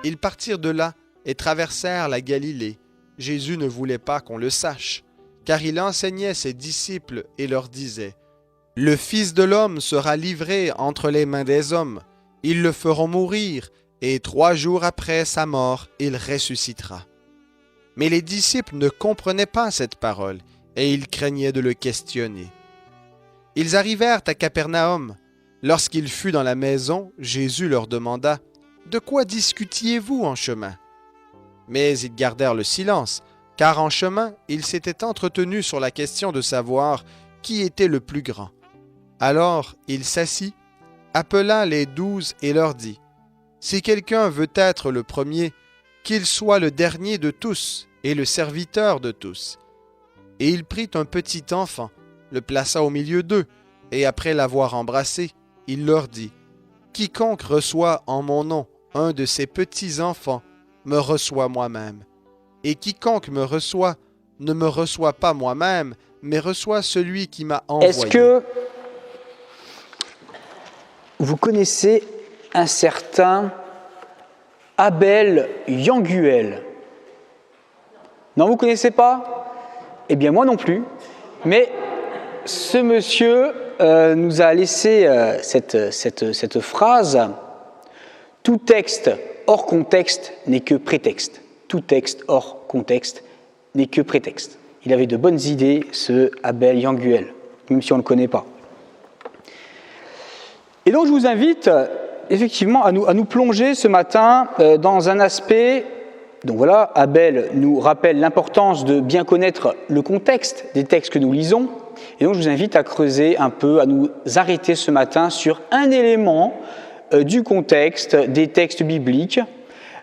Ils partirent de là et traversèrent la Galilée. Jésus ne voulait pas qu'on le sache, car il enseignait ses disciples et leur disait : « Le Fils de l'homme sera livré entre les mains des hommes. Ils le feront mourir, et 3 jours après sa mort, il ressuscitera. » Mais les disciples ne comprenaient pas cette parole, et ils craignaient de le questionner. Ils arrivèrent à Capernaum. Lorsqu'il fut dans la maison, Jésus leur demanda : « De quoi discutiez-vous en chemin ?» Mais ils gardèrent le silence, car en chemin, ils s'étaient entretenus sur la question de savoir qui était le plus grand. Alors il s'assit, appela les 12 et leur dit : « Si quelqu'un veut être le premier, qu'il soit le dernier de tous et le serviteur de tous. » Et il prit un petit enfant, le plaça au milieu d'eux, et après l'avoir embrassé, il leur dit : « Quiconque reçoit en mon nom un de ces petits enfants me reçoit moi-même. Et quiconque me reçoit ne me reçoit pas moi-même, mais reçoit celui qui m'a envoyé. » Est-ce que vous connaissez un certain Abel Yanguel? Non, vous ne connaissez pas? Eh bien, moi non plus. Mais ce monsieur nous a laissé cette phrase : « Tout texte hors contexte n'est que prétexte. Tout texte hors contexte n'est que prétexte. » Il avait de bonnes idées, ce Abel Yanguel, même si on ne le connaît pas. Et donc je vous invite effectivement à nous plonger ce matin dans un aspect. Donc voilà, Abel nous rappelle l'importance de bien connaître le contexte des textes que nous lisons. Et donc je vous invite à creuser un peu, à nous arrêter ce matin sur un élément du contexte des textes bibliques.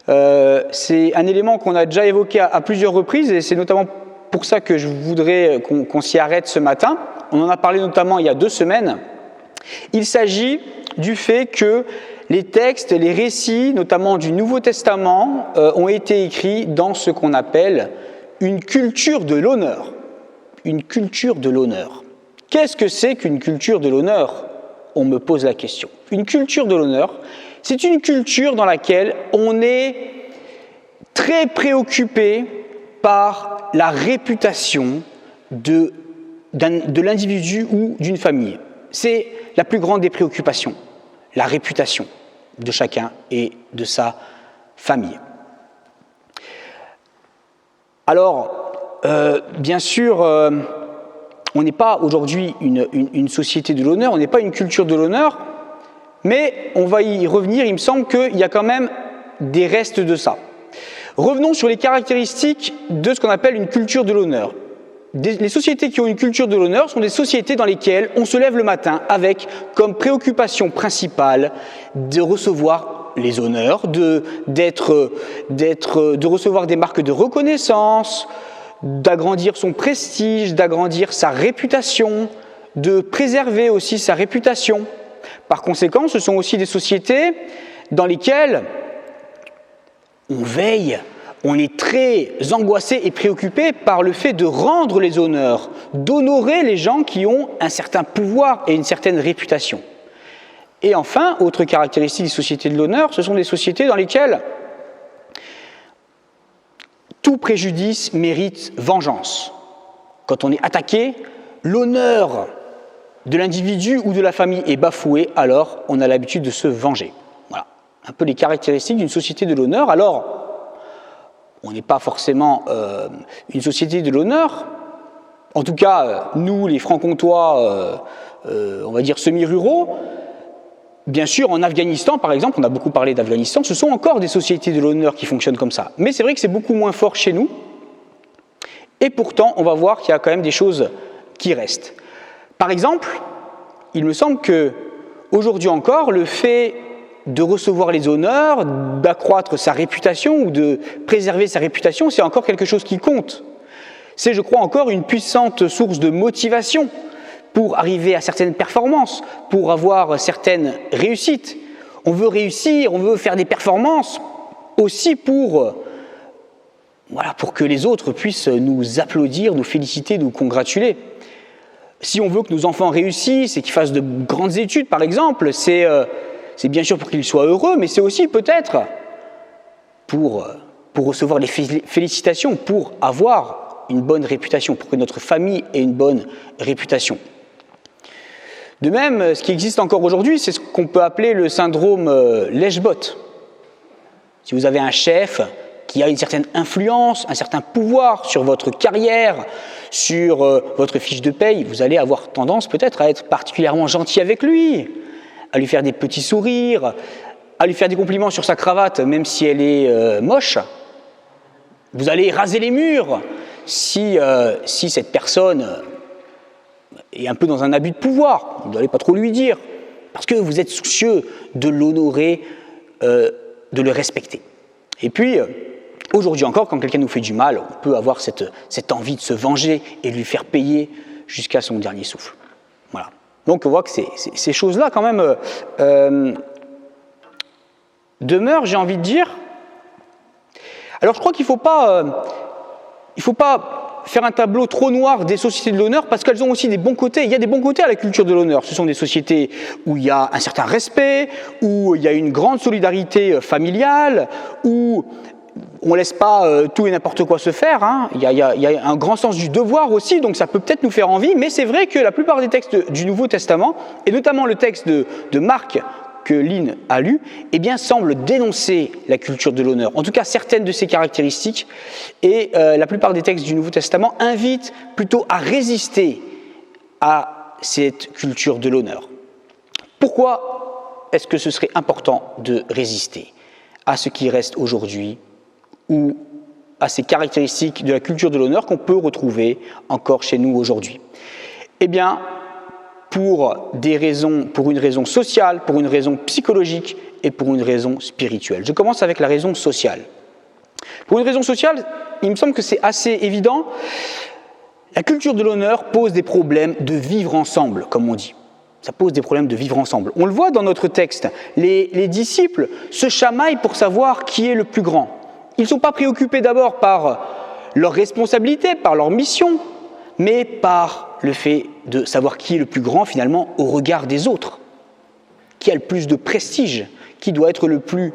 C'est un élément qu'on a déjà évoqué à plusieurs reprises, et c'est notamment pour ça que je voudrais qu'on s'y arrête ce matin. On en a parlé notamment il y a 2 semaines. Il s'agit du fait que les textes, les récits, notamment du Nouveau Testament, ont été écrits dans ce qu'on appelle une culture de l'honneur. Une culture de l'honneur. Qu'est-ce que c'est qu'une culture de l'honneur ? On me pose la question. Une culture de l'honneur, c'est une culture dans laquelle on est très préoccupé par la réputation de l'individu ou d'une famille. C'est la plus grande des préoccupations, la réputation de chacun et de sa famille. Alors, bien sûr, on n'est pas aujourd'hui une société de l'honneur, on n'est pas une culture de l'honneur, mais on va y revenir, il me semble qu'il y a quand même des restes de ça. Revenons sur les caractéristiques de ce qu'on appelle une culture de l'honneur. Les sociétés qui ont une culture de l'honneur sont des sociétés dans lesquelles on se lève le matin avec comme préoccupation principale de recevoir les honneurs, de recevoir des marques de reconnaissance, d'agrandir son prestige, d'agrandir sa réputation, de préserver aussi sa réputation. Par conséquent, ce sont aussi des sociétés dans lesquelles on veille. On est très angoissé et préoccupé par le fait de rendre les honneurs, d'honorer les gens qui ont un certain pouvoir et une certaine réputation. Et enfin, autre caractéristique des sociétés de l'honneur, ce sont des sociétés dans lesquelles tout préjudice mérite vengeance. Quand on est attaqué, l'honneur de l'individu ou de la famille est bafoué, alors on a l'habitude de se venger. Voilà, un peu les caractéristiques d'une société de l'honneur. Alors, on n'est pas forcément une société de l'honneur. En tout cas, nous, les francs-comtois, on va dire semi-ruraux, bien sûr, en Afghanistan, par exemple, on a beaucoup parlé d'Afghanistan, ce sont encore des sociétés de l'honneur qui fonctionnent comme ça. Mais c'est vrai que c'est beaucoup moins fort chez nous. Et pourtant, on va voir qu'il y a quand même des choses qui restent. Par exemple, il me semble qu'aujourd'hui encore, le fait de recevoir les honneurs, d'accroître sa réputation ou de préserver sa réputation, c'est encore quelque chose qui compte. C'est, je crois, encore une puissante source de motivation pour arriver à certaines performances, pour avoir certaines réussites. On veut réussir, on veut faire des performances aussi pour que les autres puissent nous applaudir, nous féliciter, nous congratuler. Si on veut que nos enfants réussissent et qu'ils fassent de grandes études, par exemple, c'est bien sûr pour qu'ils soient heureux, mais c'est aussi peut-être pour recevoir les félicitations, pour avoir une bonne réputation, pour que notre famille ait une bonne réputation. De même, ce qui existe encore aujourd'hui, c'est ce qu'on peut appeler le syndrome lèche-botte. Si vous avez un chef qui a une certaine influence, un certain pouvoir sur votre carrière, sur votre fiche de paye, vous allez avoir tendance peut-être à être particulièrement gentil avec lui, à lui faire des petits sourires, à lui faire des compliments sur sa cravate, même si elle est moche. Vous allez raser les murs si cette personne est un peu dans un abus de pouvoir. Vous n'allez pas trop lui dire, parce que vous êtes soucieux de l'honorer, de le respecter. Et puis, aujourd'hui encore, quand quelqu'un nous fait du mal, on peut avoir cette envie de se venger et de lui faire payer jusqu'à son dernier souffle. Voilà. Donc on voit que ces choses-là, quand même, demeurent, j'ai envie de dire. Alors je crois qu'il ne faut pas faire un tableau trop noir des sociétés de l'honneur, parce qu'elles ont aussi des bons côtés. Il y a des bons côtés à la culture de l'honneur. Ce sont des sociétés où il y a un certain respect, où il y a une grande solidarité familiale, où on ne laisse pas tout et n'importe quoi se faire. Hein. Il y a un grand sens du devoir aussi, donc ça peut peut-être nous faire envie, mais c'est vrai que la plupart des textes du Nouveau Testament, et notamment le texte de Marc, que Lynn a lu, eh bien, semble dénoncer la culture de l'honneur, en tout cas certaines de ses caractéristiques, et la plupart des textes du Nouveau Testament invitent plutôt à résister à cette culture de l'honneur. Pourquoi est-ce que ce serait important de résister à ce qui reste aujourd'hui ou à ces caractéristiques de la culture de l'honneur qu'on peut retrouver encore chez nous aujourd'hui? Eh bien, pour une raison sociale, pour une raison psychologique et pour une raison spirituelle. Je commence avec la raison sociale. Pour une raison sociale, il me semble que c'est assez évident. La culture de l'honneur pose des problèmes de vivre ensemble, comme on dit. Ça pose des problèmes de vivre ensemble. On le voit dans notre texte. Les disciples se chamaillent pour savoir qui est le plus grand. Ils ne sont pas préoccupés d'abord par leur responsabilité, par leur mission, mais par le fait de savoir qui est le plus grand finalement au regard des autres, qui a le plus de prestige, qui doit être le plus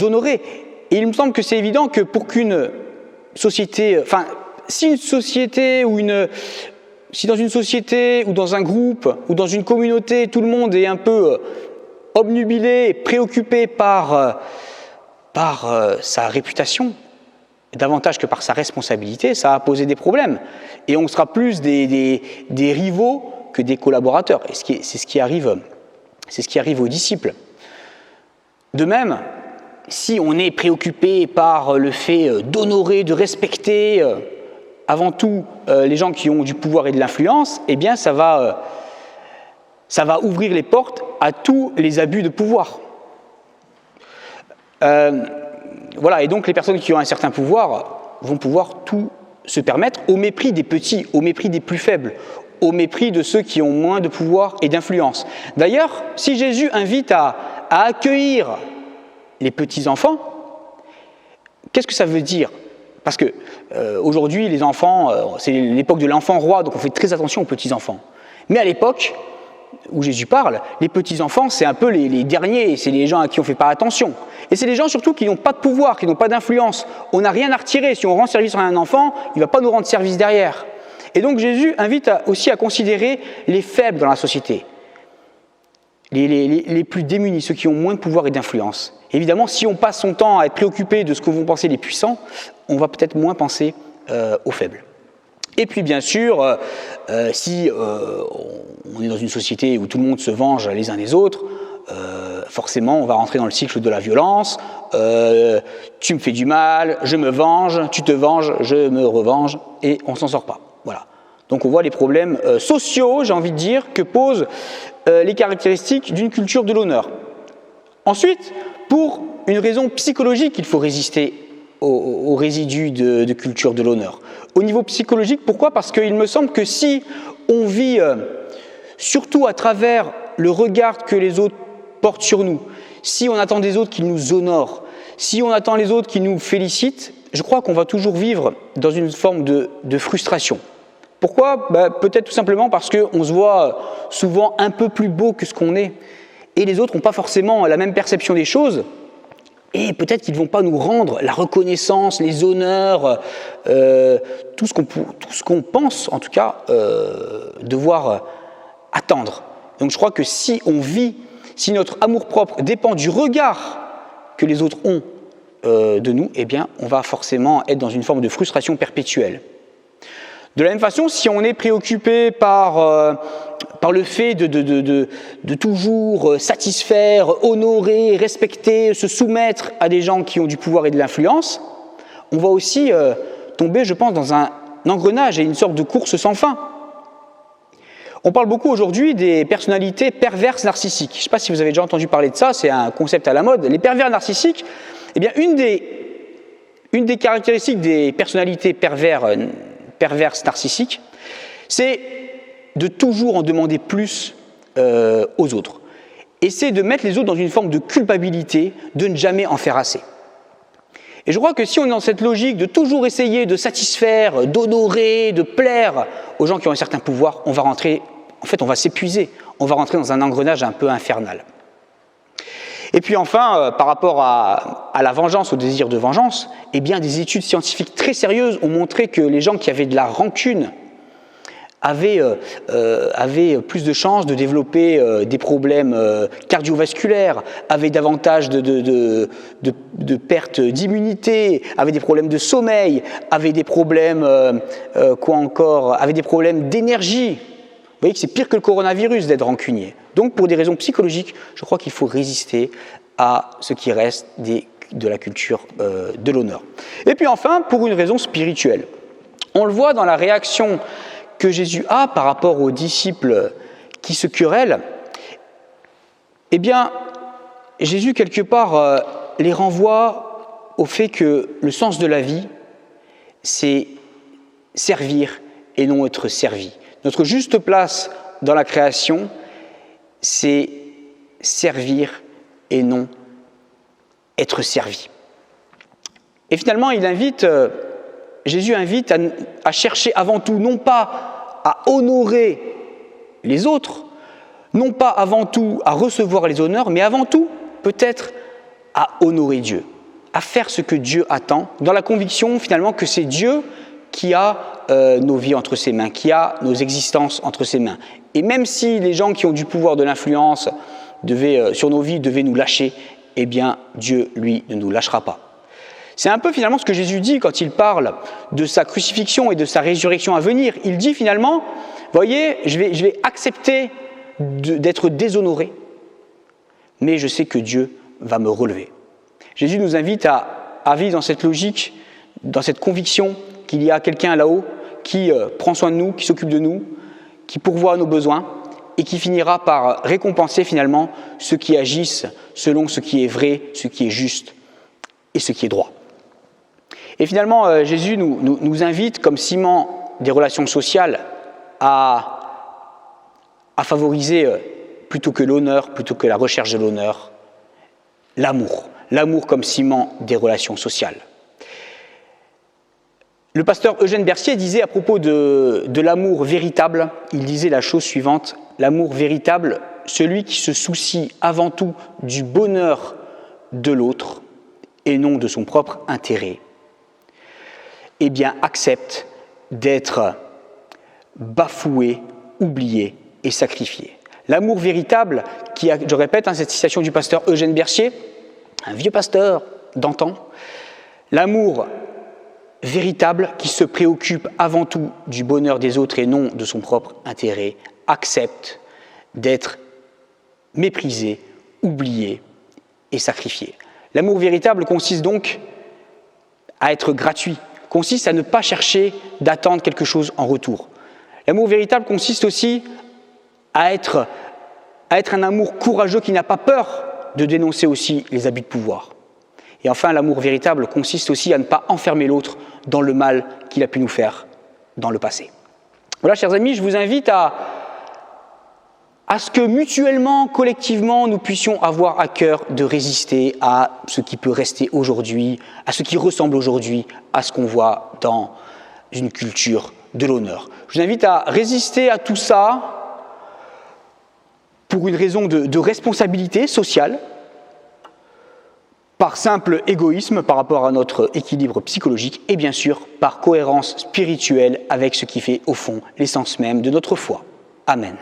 honoré. Et il me semble que c'est évident que pour qu'une société, si dans une société ou dans un groupe ou dans une communauté, tout le monde est un peu obnubilé, préoccupé par sa réputation, davantage que par sa responsabilité, ça a posé des problèmes. Et on sera plus des rivaux que des collaborateurs. Et c'est ce qui arrive aux disciples. De même, si on est préoccupé par le fait d'honorer, de respecter avant tout les gens qui ont du pouvoir et de l'influence, eh bien ça va ouvrir les portes à tous les abus de pouvoir. Voilà, et donc les personnes qui ont un certain pouvoir vont pouvoir tout se permettre au mépris des petits, au mépris des plus faibles, au mépris de ceux qui ont moins de pouvoir et d'influence. D'ailleurs, si Jésus invite à accueillir les petits-enfants, qu'est-ce que ça veut dire ? Parce que aujourd'hui, les enfants, c'est l'époque de l'enfant roi, donc on fait très attention aux petits-enfants. Mais à l'époque où Jésus parle, les petits-enfants, c'est un peu les derniers, c'est les gens à qui on ne fait pas attention. Et c'est les gens surtout qui n'ont pas de pouvoir, qui n'ont pas d'influence. On n'a rien à retirer. Si on rend service à un enfant, il ne va pas nous rendre service derrière. Et donc Jésus invite aussi à considérer les faibles dans la société, les plus démunis, ceux qui ont moins de pouvoir et d'influence. Évidemment, si on passe son temps à être préoccupé de ce que vont penser les puissants, on va peut-être moins penser aux faibles. Et puis bien sûr, si on est dans une société où tout le monde se venge les uns des autres, forcément on va rentrer dans le cycle de la violence. Tu me fais du mal, je me venge, tu te venges, je me revanche, et on ne s'en sort pas. Voilà. Donc on voit les problèmes sociaux, j'ai envie de dire, que posent les caractéristiques d'une culture de l'honneur. Ensuite, pour une raison psychologique, il faut résister aux résidus de culture de l'honneur. Au niveau psychologique, pourquoi ? Parce qu'il me semble que si on vit surtout à travers le regard que les autres portent sur nous, si on attend des autres qu'ils nous honorent, si on attend les autres qu'ils nous félicitent, je crois qu'on va toujours vivre dans une forme de frustration. Pourquoi ? Peut-être tout simplement parce qu'on se voit souvent un peu plus beau que ce qu'on est, et les autres n'ont pas forcément la même perception des choses, et peut-être qu'ils ne vont pas nous rendre la reconnaissance, les honneurs, tout ce qu'on pense, en tout cas, devoir attendre. Donc je crois que si notre amour-propre dépend du regard que les autres ont de nous, eh bien, on va forcément être dans une forme de frustration perpétuelle. De la même façon, si on est préoccupé par le fait de toujours satisfaire, honorer, respecter, se soumettre à des gens qui ont du pouvoir et de l'influence, on va aussi tomber, je pense, dans un engrenage et une sorte de course sans fin. On parle beaucoup aujourd'hui des personnalités perverses narcissiques. Je ne sais pas si vous avez déjà entendu parler de ça, c'est un concept à la mode. Les pervers narcissiques, eh bien, une des caractéristiques des personnalités perverses narcissiques, c'est de toujours en demander plus aux autres. Et c'est de mettre les autres dans une forme de culpabilité, de ne jamais en faire assez. Et je crois que si on est dans cette logique de toujours essayer de satisfaire, d'honorer, de plaire aux gens qui ont un certain pouvoir, on va s'épuiser, on va rentrer dans un engrenage un peu infernal. Et puis enfin, par rapport à la vengeance, au désir de vengeance, eh bien des études scientifiques très sérieuses ont montré que les gens qui avaient de la rancune avaient plus de chances de développer des problèmes cardiovasculaires, avaient davantage de perte d'immunité, avaient des problèmes de sommeil, avaient des problèmes, avaient des problèmes d'énergie. Vous voyez que c'est pire que le coronavirus d'être rancunier. Donc pour des raisons psychologiques, je crois qu'il faut résister à ce qui reste de la culture de l'honneur. Et puis enfin, pour une raison spirituelle. On le voit dans la réaction que Jésus a par rapport aux disciples qui se querellent. Eh bien, Jésus, quelque part, les renvoie au fait que le sens de la vie, c'est servir et non être servi. Notre juste place dans la création, c'est servir et non être servi. Et finalement, Jésus invite à chercher avant tout, non pas à honorer les autres, non pas avant tout à recevoir les honneurs, mais avant tout, peut-être, à honorer Dieu, à faire ce que Dieu attend, dans la conviction finalement que c'est Dieu qui a nos vies entre ses mains, qui a nos existences entre ses mains. Et même si les gens qui ont du pouvoir, de l'influence sur nos vies devaient nous lâcher, eh bien Dieu, lui, ne nous lâchera pas. C'est un peu finalement ce que Jésus dit quand il parle de sa crucifixion et de sa résurrection à venir. Il dit finalement, voyez, je vais accepter d'être déshonoré, mais je sais que Dieu va me relever. Jésus nous invite à vivre dans cette logique, dans cette conviction qu'il y a quelqu'un là-haut qui prend soin de nous, qui s'occupe de nous, qui pourvoit à nos besoins et qui finira par récompenser finalement ceux qui agissent selon ce qui est vrai, ce qui est juste et ce qui est droit. Et finalement, Jésus nous invite, comme ciment des relations sociales, à favoriser, plutôt que l'honneur, plutôt que la recherche de l'honneur, l'amour. L'amour comme ciment des relations sociales. Le pasteur Eugène Bercier disait à propos de l'amour véritable, il disait la chose suivante, l'amour véritable, celui qui se soucie avant tout du bonheur de l'autre et non de son propre intérêt, eh bien accepte d'être bafoué, oublié et sacrifié. L'amour véritable, je répète, cette citation du pasteur Eugène Bercier, un vieux pasteur d'antan, l'amour véritable qui se préoccupe avant tout du bonheur des autres et non de son propre intérêt, accepte d'être méprisé, oublié et sacrifié. L'amour véritable consiste donc à être gratuit, consiste à ne pas chercher d'attendre quelque chose en retour. L'amour véritable consiste aussi à être un amour courageux qui n'a pas peur de dénoncer aussi les abus de pouvoir. Et enfin, l'amour véritable consiste aussi à ne pas enfermer l'autre dans le mal qu'il a pu nous faire dans le passé. Voilà, chers amis, je vous invite à ce que mutuellement, collectivement, nous puissions avoir à cœur de résister à ce qui peut rester aujourd'hui, à ce qui ressemble aujourd'hui à ce qu'on voit dans une culture de l'honneur. Je vous invite à résister à tout ça pour une raison de responsabilité sociale, par simple égoïsme par rapport à notre équilibre psychologique et bien sûr par cohérence spirituelle avec ce qui fait au fond l'essence même de notre foi. Amen.